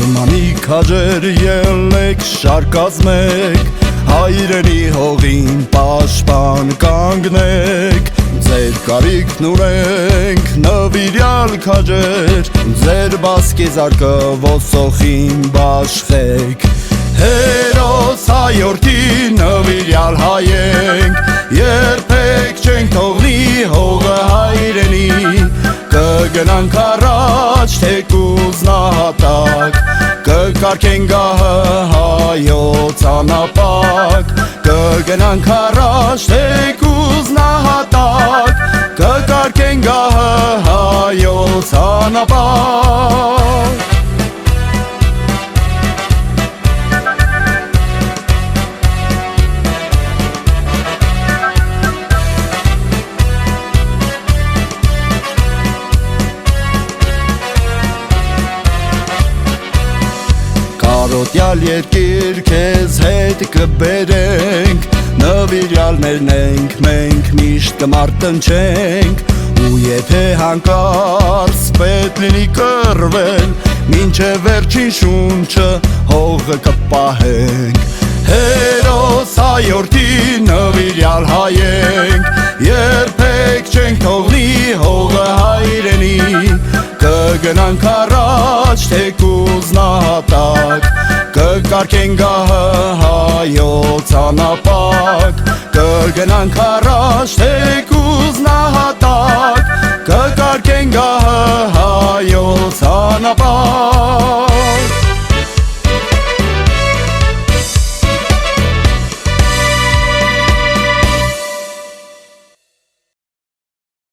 Արմանի քաջեր ելեք շարկազմեք, հայրենի հողին պաշտպան կանգնեք, ձեր կարիքն ունենք նվիրյալ քաջեր, ձեր բասկի զարկը ոսոխին բաշխեք, հերոս հայորդի նվիրյալ հայենք, երբեք չենք թողնի հողը հայրենի, կգնանք առաջ թեկուզ նահատակ, կկարգենք գահը հայոց անապակ, կգնանք առաջ թեկուզ նահատակ, կկարգենք գահը հայոց անապակ։ Կարոտյալ երկիր քեզ հետ կբերենք, նվիրյալներն ենք, մենք միշտ կմարտնչենք, ու եթե հանկարծ պետք լինի կռվել, մինչև վերջին շունչը հողը կպահենք, հերոս հայորդի նվիրյալ հայենք, երբեք չենք թողնի հողը հայրենի, կգնանք առաջ թեկուզ նահատակ, կկարգենք գահը հայոց անապակ, կգնանք առաջ թեկուզ նահատակ, կկարգենք գահը հայոց անապակ։